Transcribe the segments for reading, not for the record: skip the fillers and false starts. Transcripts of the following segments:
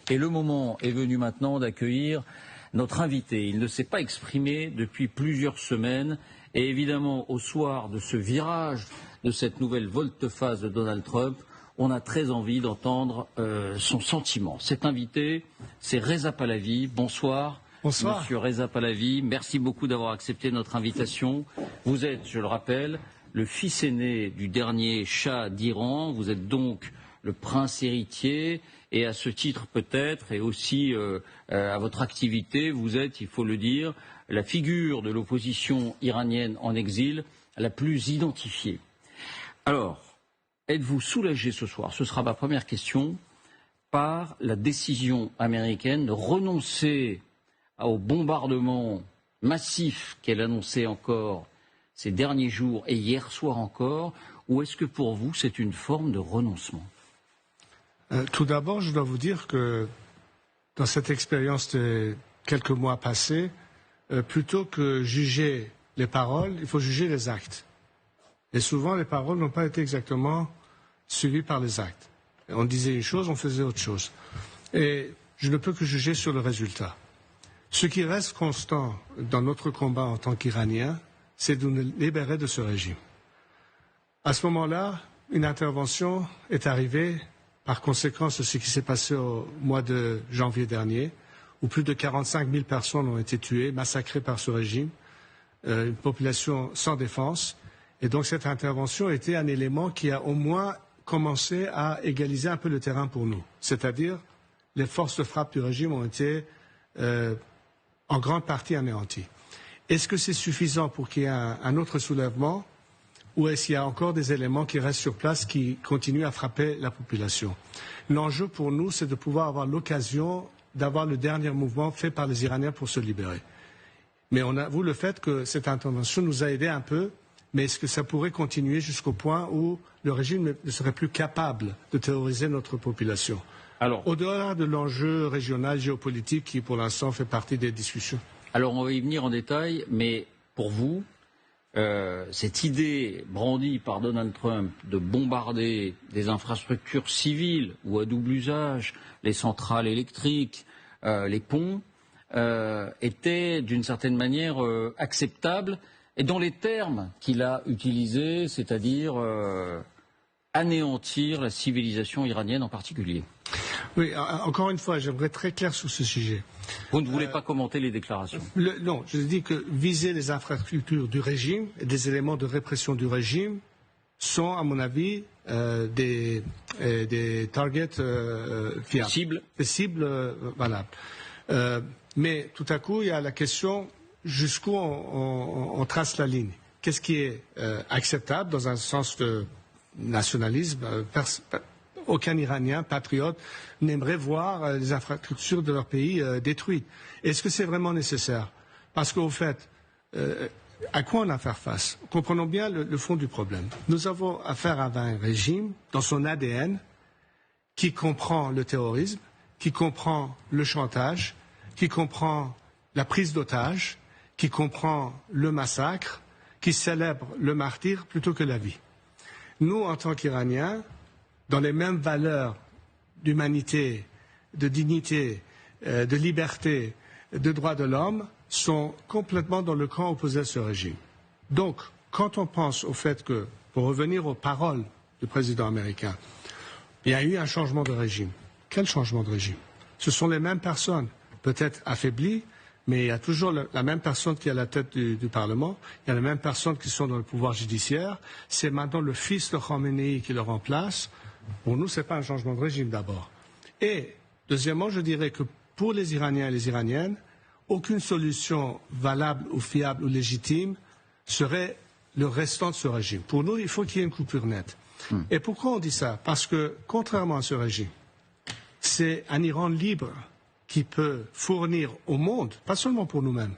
Et le moment est venu maintenant d'accueillir notre invité. Il ne s'est pas exprimé depuis plusieurs semaines. Et évidemment, au soir de ce virage, de cette nouvelle volte-face de Donald Trump, on a très envie d'entendre son sentiment. Cet invité, c'est Reza Pahlavi. Bonsoir. Bonsoir. Monsieur Reza Pahlavi, merci beaucoup d'avoir accepté notre invitation. Vous êtes, je le rappelle, le fils aîné du dernier Shah d'Iran. Vous êtes donc le prince héritier. Et à ce titre peut-être, et aussi à votre activité, vous êtes, il faut le dire, la figure de l'opposition iranienne en exil la plus identifiée. Alors, êtes-vous soulagé ce soir, ce sera ma première question, par la décision américaine de renoncer au bombardement massif qu'elle annonçait encore ces derniers jours et hier soir encore, ou est-ce que pour vous c'est une forme de renoncement ? Tout d'abord, je dois vous dire que dans cette expérience de quelques mois passés, plutôt que juger les paroles, il faut juger les actes. Et souvent, les paroles n'ont pas été exactement suivies par les actes. On disait une chose, on faisait autre chose. Et je ne peux que juger sur le résultat. Ce qui reste constant dans notre combat en tant qu'Iraniens, c'est de nous libérer de ce régime. À ce moment-là, une intervention est arrivée par conséquence de ce qui s'est passé au mois de janvier dernier, où plus de 45 000 personnes ont été tuées, massacrées par ce régime, une population sans défense. Et donc cette intervention était un élément qui a au moins commencé à égaliser un peu le terrain pour nous. C'est-à-dire, les forces de frappe du régime ont été en grande partie anéanties. Est-ce que c'est suffisant pour qu'il y ait un autre soulèvement ? Ou est-ce qu'il y a encore des éléments qui restent sur place qui continuent à frapper la population? L'enjeu pour nous, c'est de pouvoir avoir l'occasion d'avoir le dernier mouvement fait par les Iraniens pour se libérer. Mais on avoue le fait que cette intervention nous a aidé un peu, mais est-ce que ça pourrait continuer jusqu'au point où le régime ne serait plus capable de terroriser notre population? Alors, au-delà de l'enjeu régional, géopolitique, qui pour l'instant fait partie des discussions. Alors on va y venir en détail, mais pour vous, cette idée brandie par Donald Trump de bombarder des infrastructures civiles ou à double usage, les centrales électriques, les ponts, était d'une certaine manière acceptable et dans les termes qu'il a utilisés, c'est-à-dire anéantir la civilisation iranienne en particulier. Oui, encore une fois, j'aimerais être très clair sur ce sujet. Vous ne voulez pas commenter les déclarations? Non, je dis que viser les infrastructures du régime et des éléments de répression du régime sont, à mon avis, des targets fiables. Des cibles valables. Mais tout à coup, il y a la question jusqu'où on trace la ligne. Qu'est-ce qui est acceptable dans un sens de nationalisme? Aucun Iranien patriote n'aimerait voir les infrastructures de leur pays détruites. Est-ce que c'est vraiment nécessaire? Parce qu'au fait, à quoi on a à faire face? Comprenons bien le fond du problème. Nous avons affaire à un régime, dans son ADN, qui comprend le terrorisme, qui comprend le chantage, qui comprend la prise d'otages, qui comprend le massacre, qui célèbre le martyre plutôt que la vie. Nous, en tant qu'Iraniens, dans les mêmes valeurs d'humanité, de dignité, de liberté, de droits de l'homme, sont complètement dans le camp opposé à ce régime. Donc, quand on pense au fait que, pour revenir aux paroles du président américain, il y a eu un changement de régime. Quel changement de régime? Ce sont les mêmes personnes, peut-être affaiblies, mais il y a toujours la même personne qui est à la tête du Parlement, il y a les mêmes personnes qui sont dans le pouvoir judiciaire, c'est maintenant le fils de Khamenei qui le remplace. Pour nous, ce n'est pas un changement de régime d'abord. Et, deuxièmement, je dirais que pour les Iraniens et les Iraniennes, aucune solution valable ou fiable ou légitime serait le restant de ce régime. Pour nous, il faut qu'il y ait une coupure nette. Et pourquoi on dit ça? Parce que, contrairement à ce régime, c'est un Iran libre qui peut fournir au monde, pas seulement pour nous-mêmes,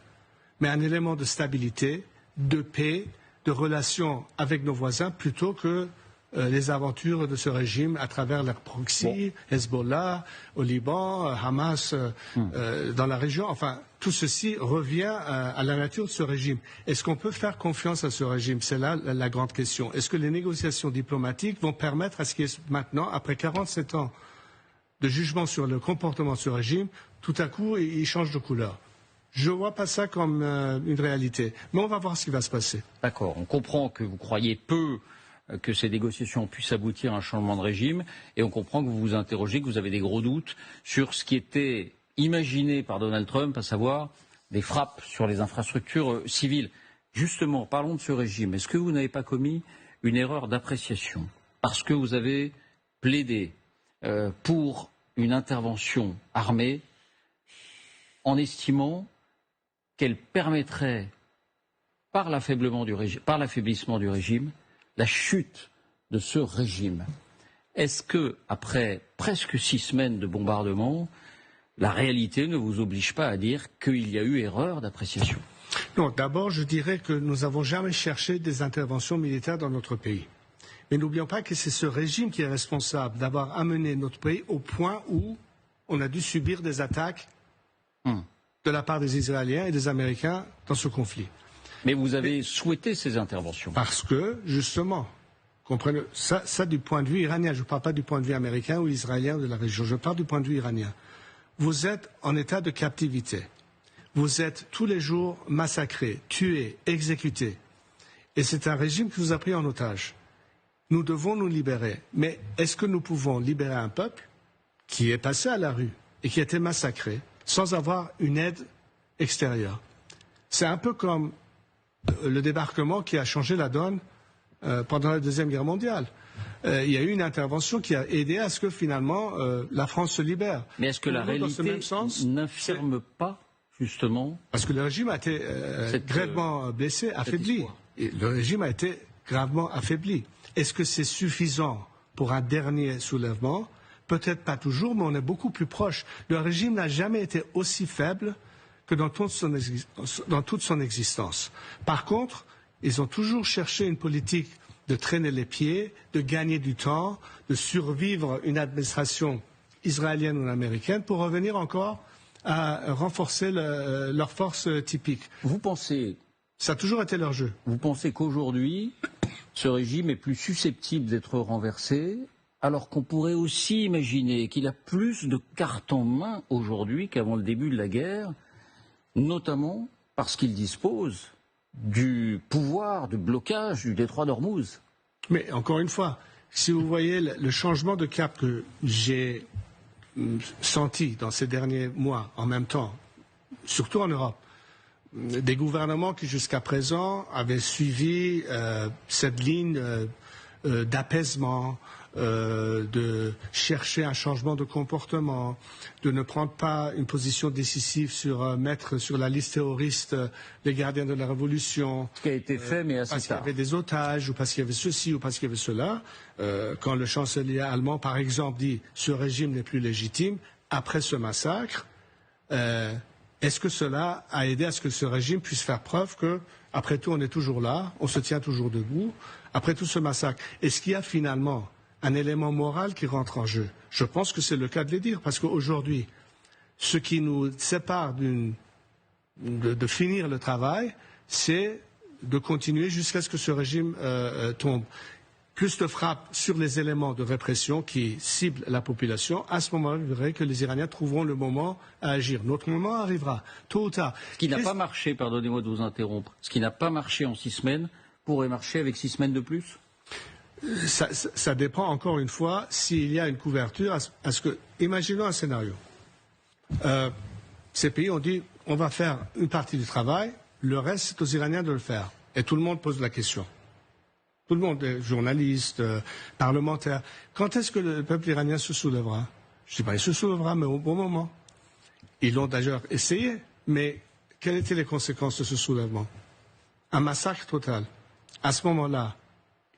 mais un élément de stabilité, de paix, de relations avec nos voisins, plutôt que les aventures de ce régime à travers leurs proxys, Hezbollah au Liban, Hamas dans la région. Enfin, tout ceci revient à la nature de ce régime. Est-ce qu'on peut faire confiance à ce régime? C'est là la grande question. Est-ce que les négociations diplomatiques vont permettre à ce qu'il y ait maintenant, après 47 ans de jugement sur le comportement de ce régime, tout à coup, il change de couleur. Je ne vois pas ça comme une réalité. Mais on va voir ce qui va se passer. D'accord. On comprend que vous croyez peu que ces négociations puissent aboutir à un changement de régime. Et on comprend que vous vous interrogez, que vous avez des gros doutes sur ce qui était imaginé par Donald Trump, à savoir des frappes sur les infrastructures civiles. Justement, parlons de ce régime. Est-ce que vous n'avez pas commis une erreur d'appréciation parce que vous avez plaidé pour une intervention armée en estimant qu'elle permettrait, par l'affaiblissement du régime, la chute de ce régime? Est-ce que, après presque 6 semaines de bombardement, la réalité ne vous oblige pas à dire qu'il y a eu erreur d'appréciation? Non, d'abord, je dirais que nous n'avons jamais cherché des interventions militaires dans notre pays. Mais n'oublions pas que c'est ce régime qui est responsable d'avoir amené notre pays au point où on a dû subir des attaques de la part des Israéliens et des Américains dans ce conflit. Mais vous avez souhaité ces interventions? Parce que, justement, comprenez, ça du point de vue iranien, je ne parle pas du point de vue américain ou israélien de la région, je parle du point de vue iranien. Vous êtes en état de captivité. Vous êtes tous les jours massacrés, tués, exécutés. Et c'est un régime qui vous a pris en otage. Nous devons nous libérer. Mais est-ce que nous pouvons libérer un peuple qui est passé à la rue et qui a été massacré sans avoir une aide extérieure? C'est un peu comme le débarquement qui a changé la donne pendant la Deuxième Guerre mondiale. Il y a eu une intervention qui a aidé à ce que finalement la France se libère. Mais est-ce que la réalité n'infirme pas justement? Parce que le régime a été gravement blessé, affaibli. Et le régime a été gravement affaibli. Est-ce que c'est suffisant pour un dernier soulèvement? Peut-être pas toujours, mais on est beaucoup plus proche. Le régime n'a jamais été aussi faible que dans toute son existence. Par contre, ils ont toujours cherché une politique de traîner les pieds, de gagner du temps, de survivre une administration israélienne ou américaine pour revenir encore à renforcer leurs forces typiques. Vous pensez... Ça a toujours été leur jeu. Vous pensez qu'aujourd'hui, ce régime est plus susceptible d'être renversé, alors qu'on pourrait aussi imaginer qu'il a plus de cartes en main aujourd'hui qu'avant le début de la guerre, notamment parce qu'il dispose du pouvoir de blocage du détroit d'Ormuz? Mais encore une fois, si vous voyez le changement de cap que j'ai senti dans ces derniers mois, en même temps, surtout en Europe, des gouvernements qui jusqu'à présent avaient suivi cette ligne d'apaisement, de chercher un changement de comportement, de ne prendre pas une position décisive sur mettre sur la liste terroriste les gardiens de la révolution. Ce qui a été fait, mais assez tard. Parce qu'il y avait des otages, ou parce qu'il y avait ceci, ou parce qu'il y avait cela. Quand le chancelier allemand, par exemple, dit « ce régime n'est plus légitime », après ce massacre, est-ce que cela a aidé à ce que ce régime puisse faire preuve que, après tout, on est toujours là, on se tient toujours debout, après tout ce massacre? Est-ce qu'il y a finalement un élément moral qui rentre en jeu? Je pense que c'est le cas de le dire, parce qu'aujourd'hui, ce qui nous sépare de finir le travail, c'est de continuer jusqu'à ce que ce régime tombe. Plus de frappe sur les éléments de répression qui ciblent la population, à ce moment-là, vous verrez que les Iraniens trouveront le moment à agir. Notre moment arrivera, tôt ou tard. Ce qui n'a pas marché, pardonnez-moi de vous interrompre, ce qui n'a pas marché en 6 semaines pourrait marcher avec 6 semaines de plus? Ça dépend, encore une fois, s'il y a une couverture à ce que... Imaginons un scénario. Ces pays ont dit, on va faire une partie du travail, le reste, c'est aux Iraniens de le faire. Et tout le monde pose la question. Tout le monde, journalistes, parlementaires. Quand est-ce que le peuple iranien se soulèvera? Je ne sais pas, il se soulèvera, mais au bon moment. Ils l'ont d'ailleurs essayé, mais quelles étaient les conséquences de ce soulèvement? Un massacre total. À ce moment-là,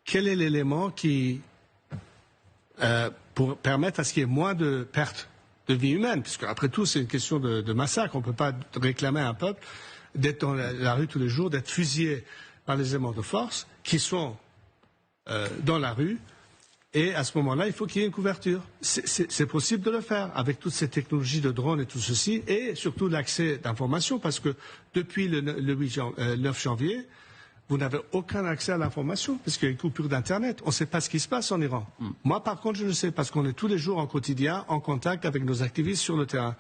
quel est l'élément qui, pour permettre à ce qu'il y ait moins de pertes de vie humaine, puisque après tout, c'est une question de massacre. On ne peut pas réclamer à un peuple d'être dans la rue tous les jours, d'être fusillé par les éléments de force qui sont dans la rue, et à ce moment-là, il faut qu'il y ait une couverture. C'est possible de le faire avec toutes ces technologies de drones et tout ceci, et surtout l'accès d'informations, parce que depuis le 9 janvier, vous n'avez aucun accès à l'information, parce qu'il y a une coupure d'Internet. On ne sait pas ce qui se passe en Iran. Moi, par contre, je le sais, parce qu'on est tous les jours en quotidien en contact avec nos activistes sur le terrain.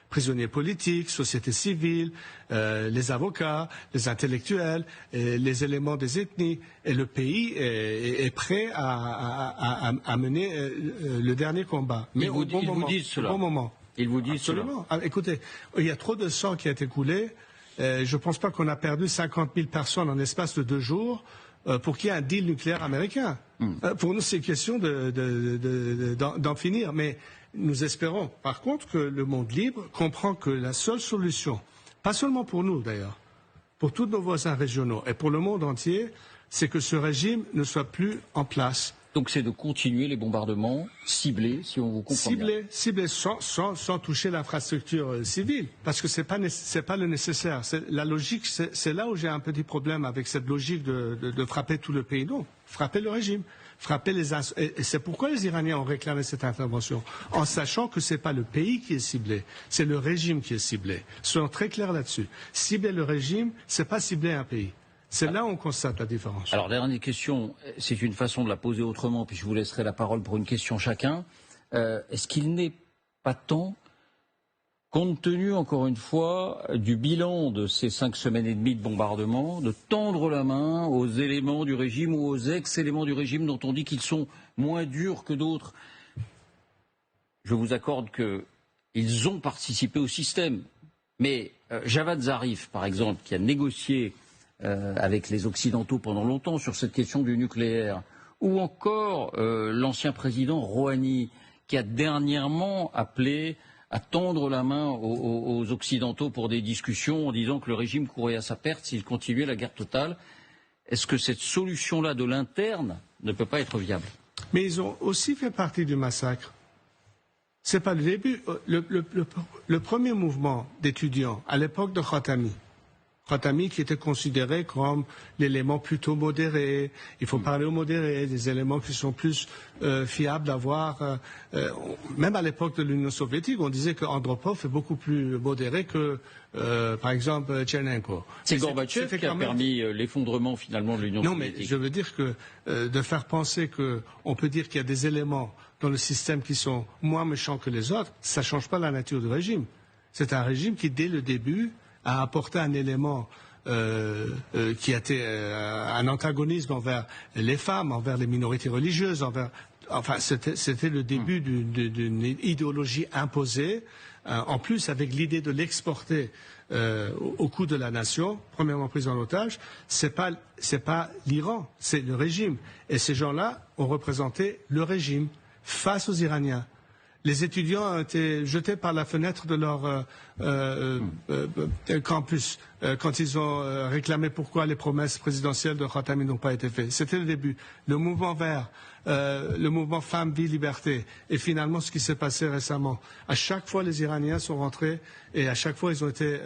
Prisonniers politiques, société civile, les avocats, les intellectuels, les éléments des ethnies. Et le pays est prêt à mener le dernier combat. Mais au bon moment. Ils vous disent cela. Absolument. Écoutez, il y a trop de sang qui a été coulé. Je ne pense pas qu'on a perdu 50 000 personnes en l'espace de 2 jours pour qu'il y ait un deal nucléaire américain. Pour nous, c'est question d'en finir. Mais nous espérons, par contre, que le monde libre comprend que la seule solution, pas seulement pour nous d'ailleurs, pour tous nos voisins régionaux et pour le monde entier, c'est que ce régime ne soit plus en place. Donc c'est de continuer les bombardements ciblés, si on vous comprend bien. Ciblés sans toucher l'infrastructure civile, parce que c'est pas le nécessaire. La logique, c'est là où j'ai un petit problème avec cette logique de frapper tout le pays. Non, frapper le régime, et c'est pourquoi les Iraniens ont réclamé cette intervention, en sachant que c'est pas le pays qui est ciblé, c'est le régime qui est ciblé. Soyons très clairs là-dessus. Cibler le régime, c'est pas cibler un pays. C'est là où on constate la différence. Alors, dernière question, c'est une façon de la poser autrement, puis je vous laisserai la parole pour une question chacun. Est-ce qu'il n'est pas temps, compte tenu, encore une fois, du bilan de ces 5 semaines et demie de bombardement, de tendre la main aux éléments du régime ou aux ex-éléments du régime dont on dit qu'ils sont moins durs que d'autres? Je vous accorde qu'ils ont participé au système. Mais Javad Zarif, par exemple, qui a négocié avec les Occidentaux pendant longtemps sur cette question du nucléaire, ou encore l'ancien président Rouhani, qui a dernièrement appelé à tendre la main aux Occidentaux pour des discussions en disant que le régime courait à sa perte s'il continuait la guerre totale. Est-ce que cette solution-là de l'interne ne peut pas être viable? Mais ils ont aussi fait partie du massacre. C'est pas le début. Le premier mouvement d'étudiants à l'époque de Khatami qui était considéré comme l'élément plutôt modéré. Il faut parler aux modérés, des éléments qui sont plus fiables d'avoir. Même à l'époque de l'Union soviétique, on disait que Andropov est beaucoup plus modéré que, par exemple, Tchernenko. C'est Gorbatchev qui a permis l'effondrement finalement de l'Union soviétique. Non, mais je veux dire que de faire penser qu'on peut dire qu'il y a des éléments dans le système qui sont moins méchants que les autres, ça ne change pas la nature du régime. C'est un régime qui, dès le début, a apporté un élément qui a été un antagonisme envers les femmes, envers les minorités religieuses, c'était le début d'une idéologie imposée, en plus avec l'idée de l'exporter au coût de la nation, premièrement prise en otage. C'est pas l'Iran, c'est le régime. Et ces gens-là ont représenté le régime face aux Iraniens. Les étudiants ont été jetés par la fenêtre de leur campus quand ils ont réclamé pourquoi les promesses présidentielles de Khatami n'ont pas été faites. C'était le début. Le mouvement vert, le mouvement Femmes, Vie, Liberté, et finalement ce qui s'est passé récemment. À chaque fois, les Iraniens sont rentrés et à chaque fois, ils ont été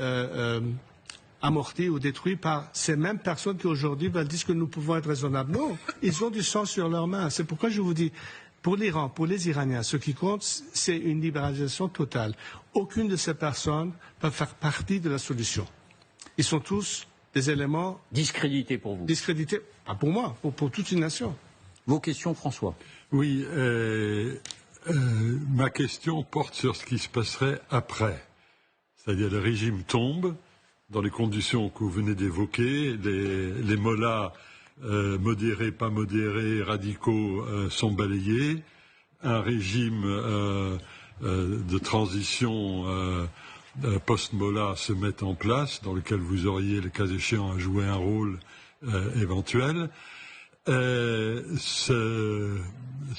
amortis ou détruits par ces mêmes personnes qui aujourd'hui veulent dire que nous pouvons être raisonnables. Non, ils ont du sang sur leurs mains. C'est pourquoi je vous dis, pour l'Iran, pour les Iraniens, ce qui compte, c'est une libéralisation totale. Aucune de ces personnes peut faire partie de la solution. Ils sont tous des éléments discrédités pour vous. Discrédités, pas pour moi, pour toute une nation. Vos questions, François? Oui, ma question porte sur ce qui se passerait après. C'est-à-dire le régime tombe dans les conditions que vous venez d'évoquer, les mollahs modérés, pas modérés, radicaux sont balayés. Un régime de transition post-Mollah se met en place, dans lequel vous auriez, le cas échéant, à jouer un rôle éventuel. Ce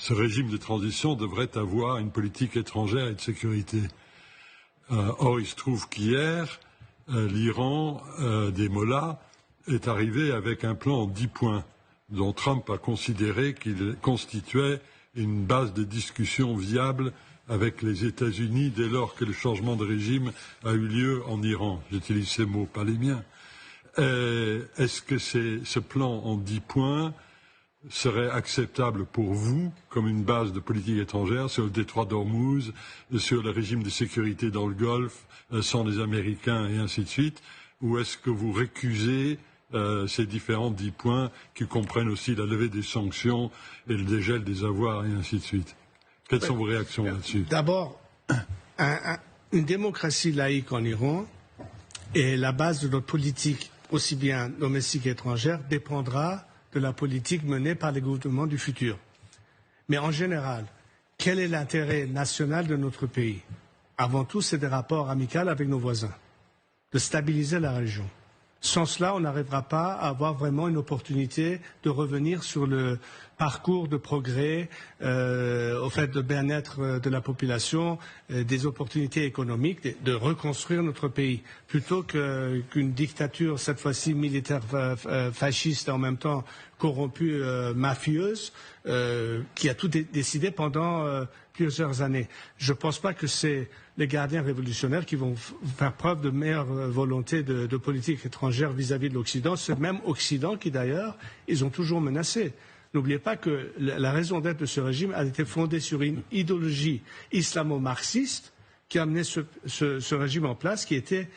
régime de transition devrait avoir une politique étrangère et de sécurité. Or, il se trouve qu'hier, l'Iran des mollahs est arrivé avec un plan en 10 points, dont Trump a considéré qu'il constituait une base de discussion viable avec les États-Unis dès lors que le changement de régime a eu lieu en Iran. J'utilise ces mots, pas les miens. Est-ce que ce plan en 10 points serait acceptable pour vous comme une base de politique étrangère sur le détroit d'Ormuz, sur le régime de sécurité dans le Golfe, sans les Américains et ainsi de suite, ou est-ce que vous récusez ces différents 10 points qui comprennent aussi la levée des sanctions et le dégel des avoirs et ainsi de suite. Quelles sont vos réactions là-dessus? D'abord, une démocratie laïque en Iran et la base de notre politique, aussi bien domestique qu'étrangère, dépendra de la politique menée par les gouvernements du futur. Mais en général, quel est l'intérêt national de notre pays? Avant tout, c'est des rapports amicaux avec nos voisins, de stabiliser la région. Sans cela, on n'arrivera pas à avoir vraiment une opportunité de revenir sur le parcours de progrès, au fait de bien-être de la population, des opportunités économiques, de reconstruire notre pays, plutôt qu'une dictature, cette fois-ci militaire fasciste et en même temps corrompue, mafieuse, qui a tout décidé pendant plusieurs années. Je ne pense pas que c'est les gardiens révolutionnaires qui vont faire preuve de meilleure volonté de politique étrangère vis-à-vis de l'Occident. Ce même Occident qui, d'ailleurs, ils ont toujours menacé. N'oubliez pas que la raison d'être de ce régime a été fondée sur une idéologie islamo-marxiste qui a amené ce régime en place, qui était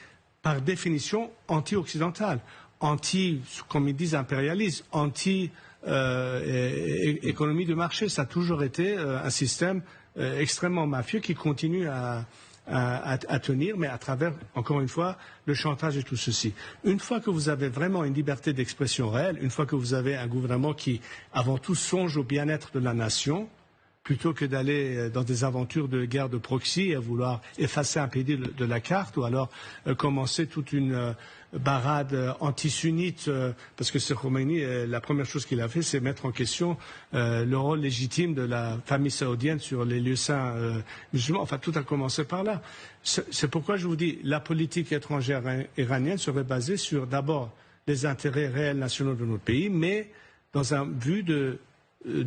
par définition anti-occidental, comme ils disent, impérialiste, anti-économie de marché. Ça a toujours été un système extrêmement mafieux qui continue à tenir, mais à travers, encore une fois, le chantage et tout ceci. Une fois que vous avez vraiment une liberté d'expression réelle, une fois que vous avez un gouvernement qui, avant tout, songe au bien-être de la nation, plutôt que d'aller dans des aventures de guerre de proxy et vouloir effacer un pays de la carte, ou alors commencer toute une barade anti-sunnite, parce que ce Khomeini, la première chose qu'il a fait, c'est mettre en question le rôle légitime de la famille saoudienne sur les lieux saints musulmans. Enfin, tout a commencé par là. C'est pourquoi je vous dis, la politique étrangère iranienne serait basée sur d'abord les intérêts réels nationaux de notre pays, mais dans un but de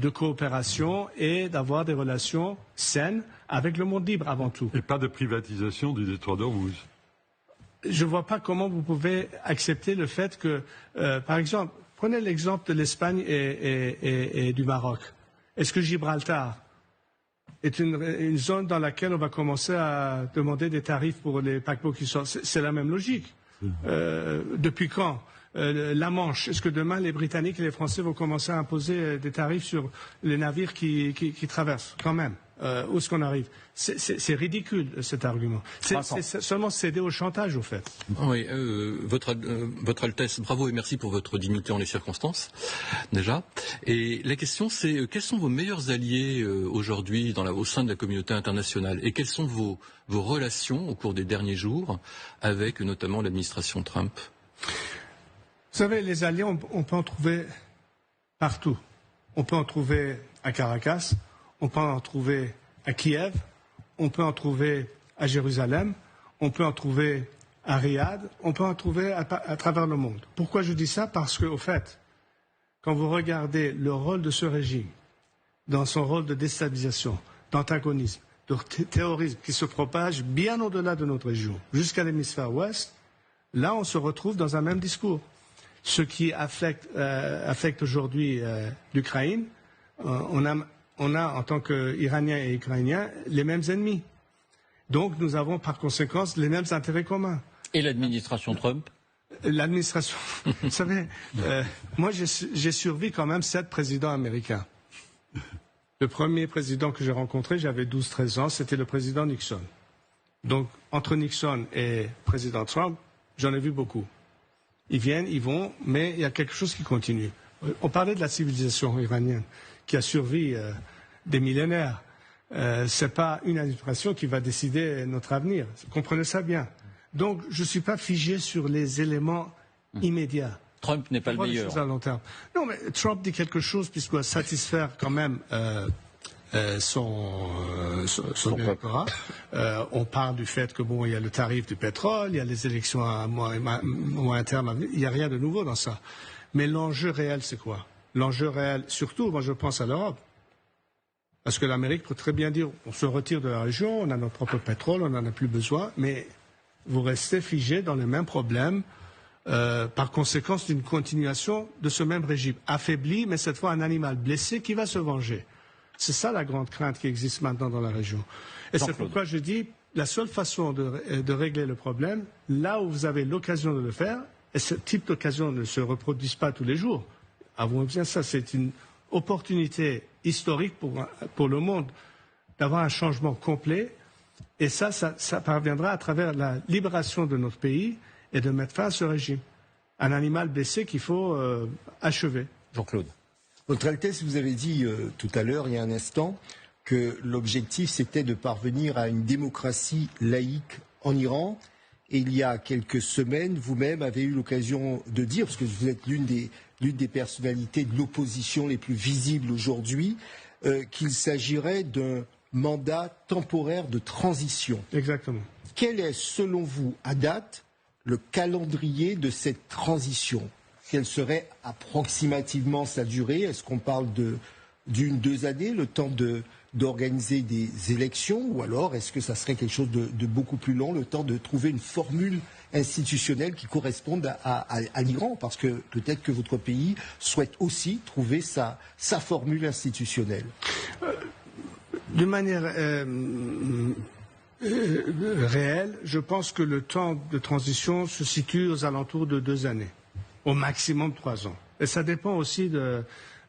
coopération et d'avoir des relations saines avec le monde libre avant tout. Et pas de privatisation du détroit d'Ormuz. Je ne vois pas comment vous pouvez accepter le fait que, par exemple, prenez l'exemple de l'Espagne et du Maroc. Est-ce que Gibraltar est une zone dans laquelle on va commencer à demander des tarifs pour les paquebots qui sortent? C'est la même logique. Depuis quand? La Manche, est-ce que demain les Britanniques et les Français vont commencer à imposer des tarifs sur les navires qui traversent quand même? Où est-ce qu'on arrive? C'est ridicule cet argument. C'est seulement céder au chantage au fait. Oui, votre Altesse, bravo et merci pour votre dignité en les circonstances, déjà. Et la question c'est, quels sont vos meilleurs alliés aujourd'hui au sein de la communauté internationale? Et quelles sont vos relations au cours des derniers jours avec notamment l'administration Trump? Vous savez, les alliés, on peut en trouver partout. On peut en trouver à Caracas, on peut en trouver à Kiev, on peut en trouver à Jérusalem, on peut en trouver à Riyad, on peut en trouver à travers le monde. Pourquoi je dis ça? Parce qu'au fait, quand vous regardez le rôle de ce régime, dans son rôle de déstabilisation, d'antagonisme, de terrorisme qui se propage bien au-delà de notre région, jusqu'à l'hémisphère ouest, là on se retrouve dans un même discours. Ce qui affecte aujourd'hui l'Ukraine, on a en tant qu'Iraniens et Ukrainiens les mêmes ennemis. Donc nous avons par conséquent les mêmes intérêts communs. Et l'administration Trump? L'administration, vous savez, moi j'ai survécu quand même 7 présidents américains. Le premier président que j'ai rencontré, j'avais 12-13 ans, c'était le président Nixon. Donc entre Nixon et président Trump, j'en ai vu beaucoup. Ils viennent, ils vont, mais il y a quelque chose qui continue. On parlait de la civilisation iranienne qui a survécu des millénaires. Ce n'est pas une administration qui va décider notre avenir. Comprenez ça bien. Donc, je ne suis pas figé sur les éléments immédiats. Trump n'est pas le meilleur. À long terme. Non, mais Trump dit quelque chose puisqu'il doit satisfaire quand même son électorat. On parle du fait que il y a le tarif du pétrole, il y a les élections à moyen terme. Il n'y a rien de nouveau dans ça. Mais l'enjeu réel, c'est quoi? L'enjeu réel, surtout, moi je pense à l'Europe. Parce que l'Amérique peut très bien dire, on se retire de la région, on a notre propre pétrole, on n'en a plus besoin, mais vous restez figé dans les mêmes problèmes par conséquence d'une continuation de ce même régime. Affaibli, mais cette fois un animal blessé qui va se venger. C'est ça la grande crainte qui existe maintenant dans la région. Et c'est pourquoi je dis, la seule façon de régler le problème, là où vous avez l'occasion de le faire, Et ce type d'occasion ne se reproduise pas tous les jours. Avouons bien ça, c'est une opportunité historique pour le monde d'avoir un changement complet. Et ça parviendra à travers la libération de notre pays et de mettre fin à ce régime. Un animal blessé qu'il faut achever. Jean-Claude. Votre Altesse, vous avez dit tout à l'heure, il y a un instant, que l'objectif c'était de parvenir à une démocratie laïque en Iran. Et il y a quelques semaines, vous-même avez eu l'occasion de dire, parce que vous êtes l'une des personnalités de l'opposition les plus visibles aujourd'hui, qu'il s'agirait d'un mandat temporaire de transition. Exactement. Quel est, selon vous, à date, le calendrier de cette transition? Quelle serait approximativement sa durée? Est-ce qu'on parle d'une, 2 années, le temps d'organiser des élections, ou alors est-ce que ça serait quelque chose de beaucoup plus long, le temps de trouver une formule institutionnelle qui corresponde à l'Iran? Parce que peut-être que votre pays souhaite aussi trouver sa formule institutionnelle. De manière réelle, je pense que le temps de transition se situe aux alentours de 2 années, au maximum 3 ans. Et ça dépend aussi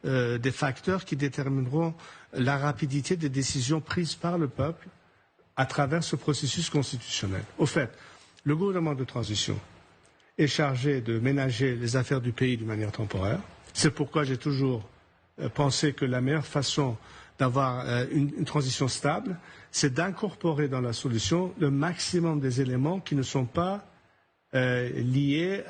des facteurs qui détermineront la rapidité des décisions prises par le peuple à travers ce processus constitutionnel. Au fait, le gouvernement de transition est chargé de ménager les affaires du pays d'une manière temporaire. C'est pourquoi j'ai toujours pensé que la meilleure façon d'avoir une transition stable, c'est d'incorporer dans la solution le maximum des éléments qui ne sont pas liés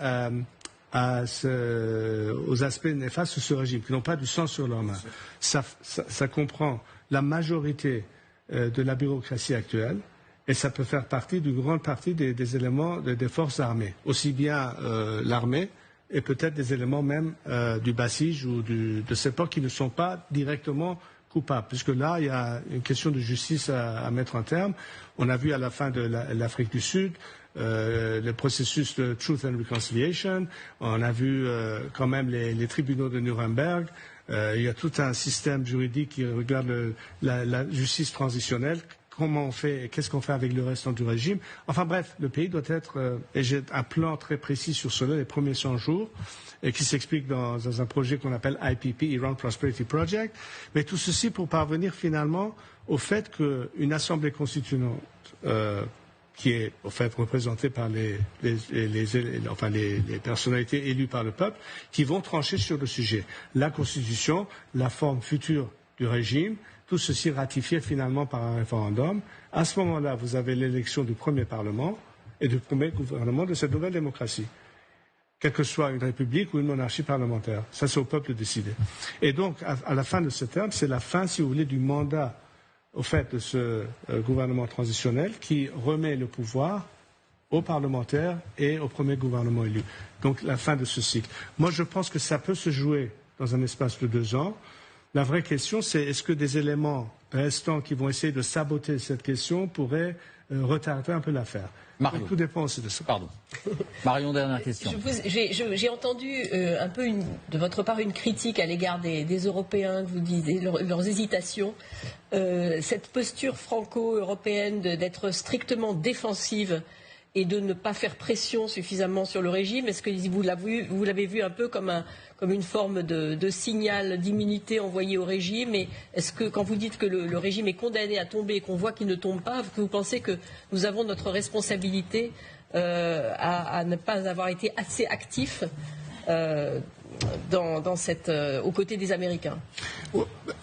aux aspects néfastes de ce régime, qui n'ont pas du sang sur leurs mains. Ça comprend la majorité de la bureaucratie actuelle, et ça peut faire partie d'une grande partie des éléments des forces armées, aussi bien l'armée et peut-être des éléments même du Basij ou de CEPOC qui ne sont pas directement coupables, puisque là, il y a une question de justice à mettre en terme. On a vu à la fin de l'Afrique du Sud le processus de Truth and Reconciliation. On a vu quand même les tribunaux de Nuremberg. Il y a tout un système juridique qui regarde la justice transitionnelle. Comment on fait et qu'est-ce qu'on fait avec le restant du régime. Enfin bref, le pays doit être, et j'ai un plan très précis sur cela, les premiers 100 jours, et qui s'explique dans un projet qu'on appelle IPP, Iran Prosperity Project. Mais tout ceci pour parvenir finalement au fait qu'une assemblée constituante qui est au fait représentée par les personnalités élues par le peuple, qui vont trancher sur le sujet. La Constitution, la forme future du régime, tout ceci ratifié finalement par un référendum. À ce moment-là, vous avez l'élection du premier Parlement et du premier gouvernement de cette nouvelle démocratie, quelle que soit une république ou une monarchie parlementaire. Ça, c'est au peuple de décider. Et donc, à la fin de ce terme, c'est la fin, si vous voulez, du mandat au fait de ce gouvernement transitionnel qui remet le pouvoir aux parlementaires et au premier gouvernement élu. Donc, la fin de ce cycle. Moi, je pense que ça peut se jouer dans un espace de 2 ans. La vraie question, c'est est-ce que des éléments restants qui vont essayer de saboter cette question pourraient retarder un peu l'affaire. Tout dépend aussi de ça. Pardon. Marion, dernière question. J'ai entendu un peu de votre part une critique à l'égard des Européens, que vous disiez, leurs hésitations. Cette posture franco-européenne d'être strictement défensive et de ne pas faire pression suffisamment sur le régime, est-ce que vous l'avez vu un peu comme une forme de signal d'immunité envoyé au régime? Et est-ce que, quand vous dites que le régime est condamné à tomber et qu'on voit qu'il ne tombe pas, que vous pensez que nous avons notre responsabilité à ne pas avoir été assez actifs aux côtés des Américains?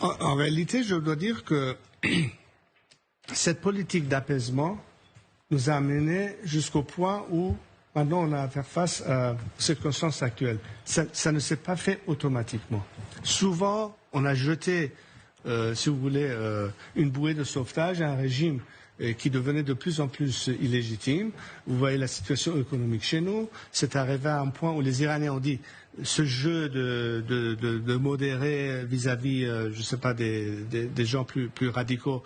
En réalité, je dois dire que cette politique d'apaisement nous a amenés jusqu'au point où maintenant on a à faire face aux circonstances actuelles. Ça ne s'est pas fait automatiquement. Souvent, on a jeté, si vous voulez, une bouée de sauvetage à un régime qui devenait de plus en plus illégitime. Vous voyez la situation économique chez nous. C'est arrivé à un point où les Iraniens ont dit ce jeu de modérés vis-à-vis, je ne sais pas, des gens plus radicaux,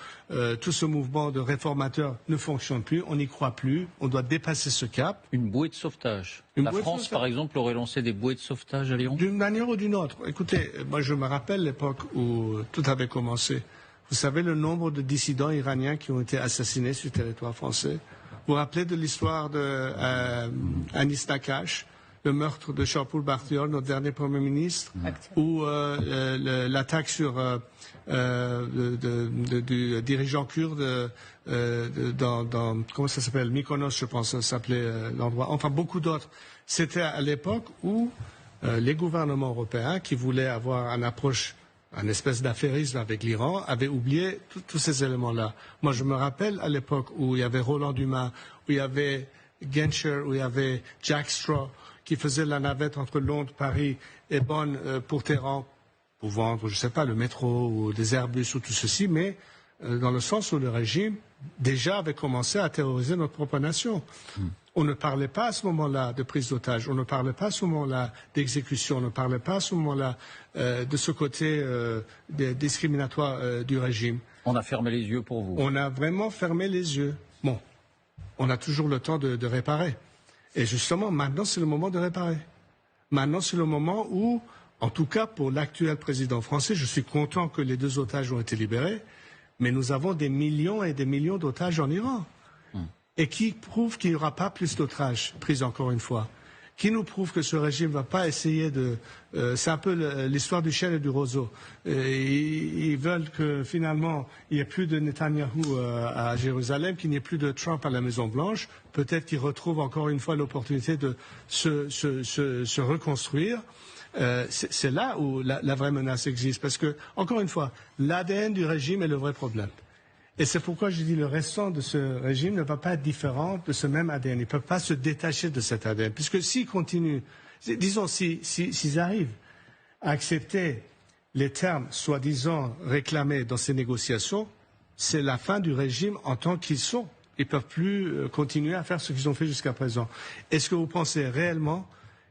tout ce mouvement de réformateurs ne fonctionne plus, on n'y croit plus, on doit dépasser ce cap. Une bouée de sauvetage. La France, par exemple, aurait lancé des bouées de sauvetage à Lyon? D'une manière ou d'une autre. Écoutez, moi je me rappelle l'époque où tout avait commencé. Vous savez le nombre de dissidents iraniens qui ont été assassinés sur le territoire français? Vous vous rappelez de l'histoire d'Anis Nakash, le meurtre de Jean-Paul Barthiol, notre dernier Premier ministre, ou l'attaque sur du dirigeant kurde dans comment ça s'appelle, Mykonos, je pense, ça s'appelait l'endroit. Enfin, beaucoup d'autres. C'était à l'époque où les gouvernements européens qui voulaient avoir une approche, une espèce d'affairisme avec l'Iran, avaient oublié tous ces éléments-là. Moi, je me rappelle à l'époque où il y avait Roland Dumas, où il y avait Genscher, où il y avait Jack Straw, qui faisait la navette entre Londres, Paris et Bonn pour Téhéran, pour vendre, je ne sais pas, le métro ou des Airbus ou tout ceci, mais dans le sens où le régime déjà avait commencé à terroriser notre propre nation. On ne parlait pas à ce moment-là de prise d'otage, on ne parlait pas à ce moment-là d'exécution, on ne parlait pas à ce moment-là de ce côté discriminatoire du régime. On a fermé les yeux pour vous. On a vraiment fermé les yeux. Bon, on a toujours le temps de réparer. Et justement, maintenant, c'est le moment de réparer. Maintenant, c'est le moment où, en tout cas pour l'actuel président français, je suis content que les 2 otages ont été libérés, mais nous avons des millions et des millions d'otages en Iran. Et qui prouve qu'il n'y aura pas plus d'otages pris encore une fois. Qui nous prouve que ce régime ne va pas essayer de... c'est un peu l'histoire du chien et du roseau. Ils veulent que finalement, il n'y ait plus de Netanyahou à Jérusalem, qu'il n'y ait plus de Trump à la Maison-Blanche. Peut-être qu'ils retrouvent encore une fois l'opportunité de se reconstruire. C'est là où la vraie menace existe. Parce que, encore une fois, l'ADN du régime est le vrai problème. Et c'est pourquoi je dis le restant de ce régime ne va pas être différent de ce même ADN. Ils ne peuvent pas se détacher de cet ADN. Puisque s'ils continuent, disons, s'ils arrivent à accepter les termes soi-disant réclamés dans ces négociations, c'est la fin du régime en tant qu'ils sont. Ils ne peuvent plus continuer à faire ce qu'ils ont fait jusqu'à présent. Est-ce que vous pensez réellement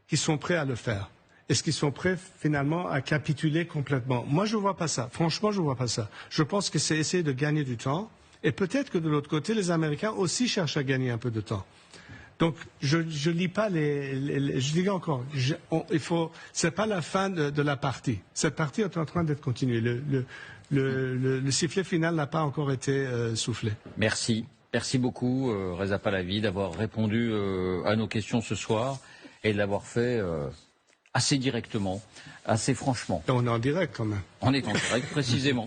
qu'ils sont prêts à le faire ? Est-ce qu'ils sont prêts finalement à capituler complètement? Moi, je ne vois pas ça. Franchement, je ne vois pas ça. Je pense que c'est essayer de gagner du temps. Et peut-être que de l'autre côté, les Américains aussi cherchent à gagner un peu de temps. Donc, je lis pas je dis encore, c'est pas la fin de la partie. Cette partie est en train d'être continuée. Le sifflet final n'a pas encore été soufflé. Merci. Merci beaucoup, Reza Pahlavi, d'avoir répondu à nos questions ce soir et de l'avoir fait assez directement, assez franchement. Et on est en direct quand même. On est en direct, précisément.